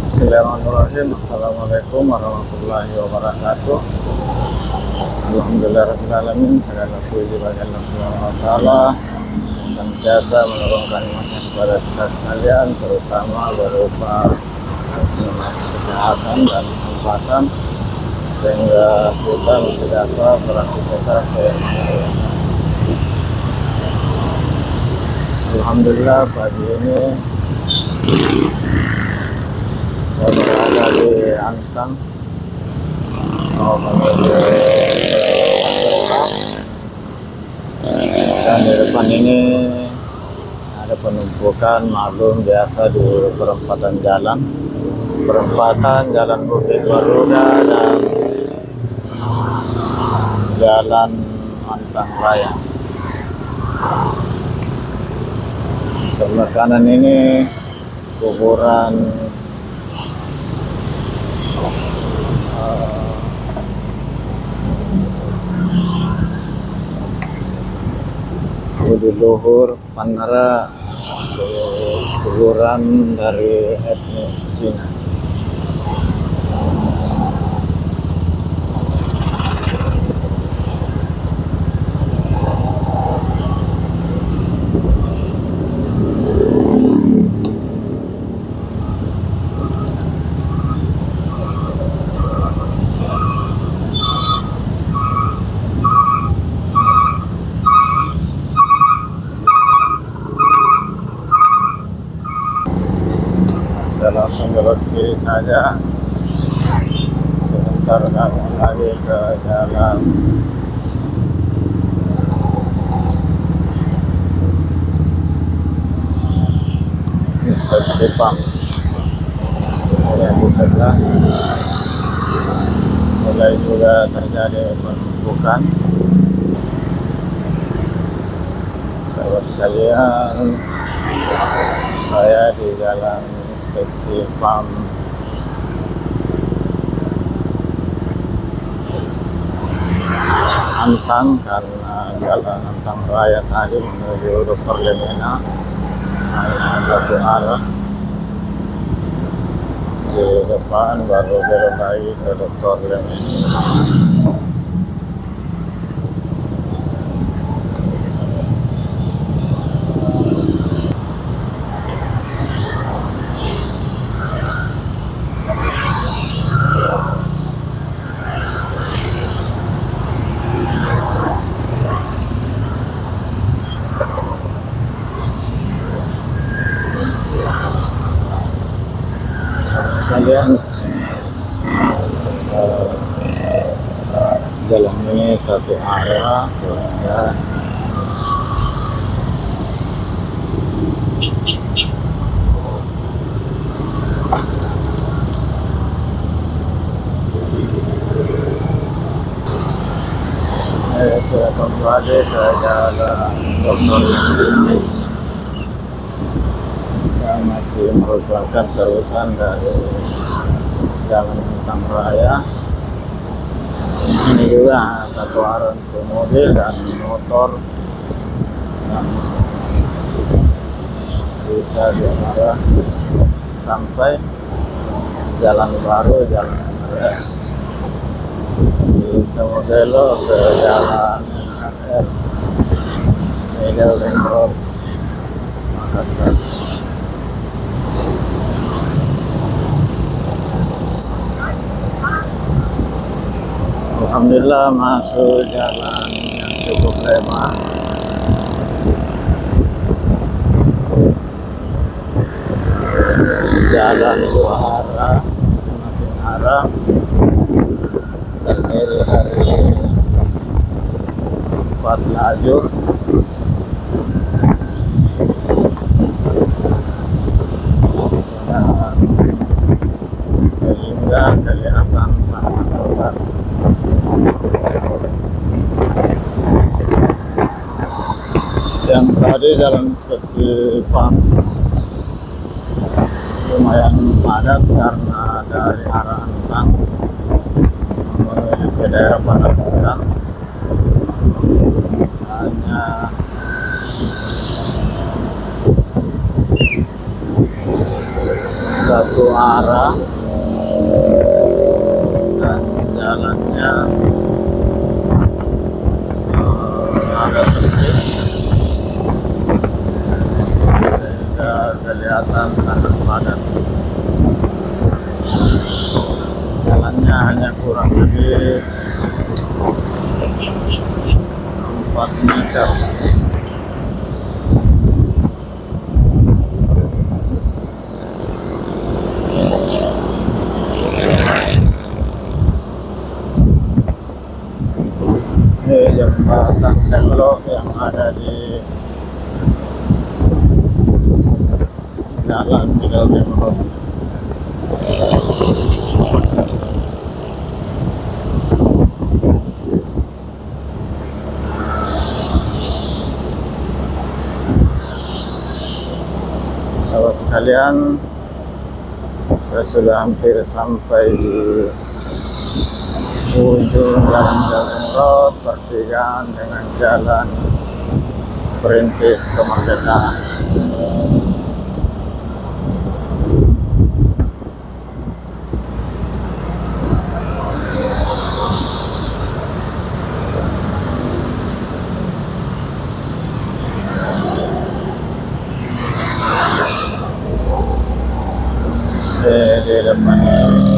Bismillahirrahmanirrahim. Assalamualaikum warahmatullahi wabarakatuh. Alhamdulillahirrahmanirrahim. Segala puji bagi Allah Subhanahu wa Ta'ala, senantiasa menurunkan nikmatnya kepada kita sekalian, terutama berupa nikmat kesehatan dan kesempatan, sehingga kita bisa dapat beraktivitas sehat. Alhamdulillah pagi ini saya berada di Antang mau menuju dan di depan ini ada penumpukan maklum biasa di perempatan jalan Bukit Waruga dan jalan Antang Raya. Sebelah kanan ini kuburan Budi Luhur Panara, kuburan dari etnis Cina. Saya langsung belok kiri saja, sebentar lagi ke jalan inspeksi PAM yang di sebelah. Mulai juga terjadi penumpukan. Sahabat sekalian, saya di jalan inspeksi PAM Antang, karena jalan Antang Raya tadi menuju Dr. Lemena hanya satu arah. Di depan baru belok lagi ke Dr. Lemena. Sekalian, jalan ini satu arah sehingga saya kembali ke jalan Dr. Lemena yang masih merupakan terusan dari jalan Antang Raya. Ini juga satu arah untuk mobil dan motor yang bisa diarah sampai jalan baru, jalan raya. Bisa belok ke jalan MR Middle Ring Road Makassar. Alhamdulillah masuk jalan yang cukup lebar. Jalan dua arah, masing-masing arah, terdiri dari 4 lajur. Sehingga kelihatan sangat lebar. Yang tadi jalan inspeksi PAM lumayan padat karena dari arah Antang menuju ke daerah Panakukang hanya satu arah dan jalannya agak sempit sehingga kelihatan sangat padat. Jalannya hanya kurang lebih 4 meter. Ini jembatan teknolog yang ada di jalan Middle Teknolog. Sahabat sekalian, saya sudah hampir sampai di ujung jalan Road, pertigaan dengan jalan Perintis Kemerdekaan. Di depan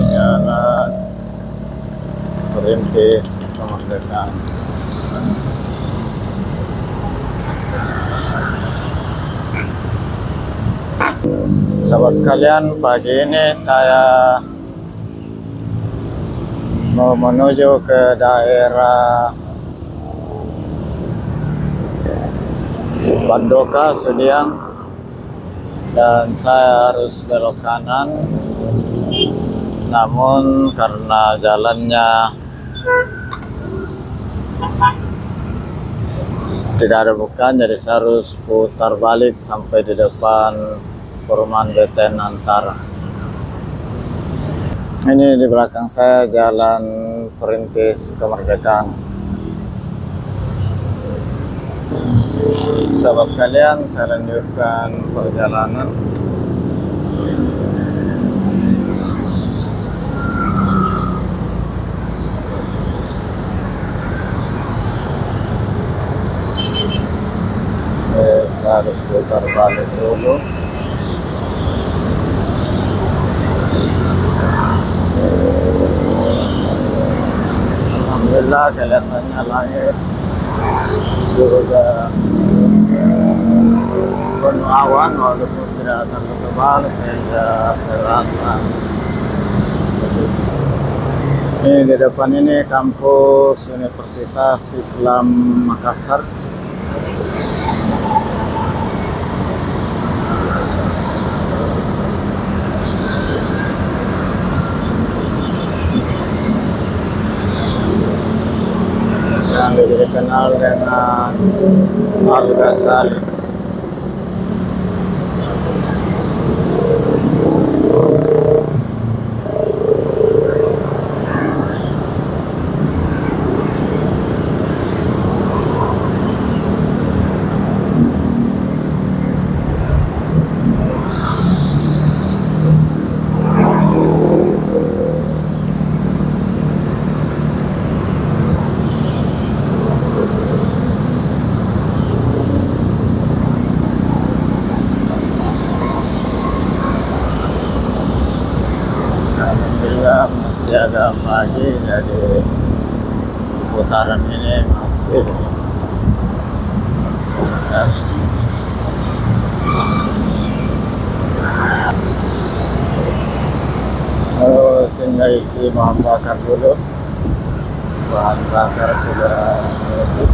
jalan Perintis Kemerdekaan. Sahabat sekalian, pagi ini saya mau menuju ke daerah Bandoka, Sudiang, dan saya harus belok kanan. Namun karena jalannya tidak ada bukaan, jadi saya harus putar balik sampai di depan perumahan BTN Antara. Ini di belakang saya jalan Perintis Kemerdekaan. Sahabat sekalian, saya lanjutkan perjalanan. Saya harus putar balik dulu. Alhamdulillah, kelihatannya langit sudah penuh awan walaupun tidak terlalu tebal sehingga terasa sedikit. Ini di depan ini kampus Universitas Islam Makassar. Yang dikenal dengan Al-Ghazali. Masih agak pagi, jadi putaran ini masih sehingga isi bahan bakar dulu. Bahan bakar sudah habis.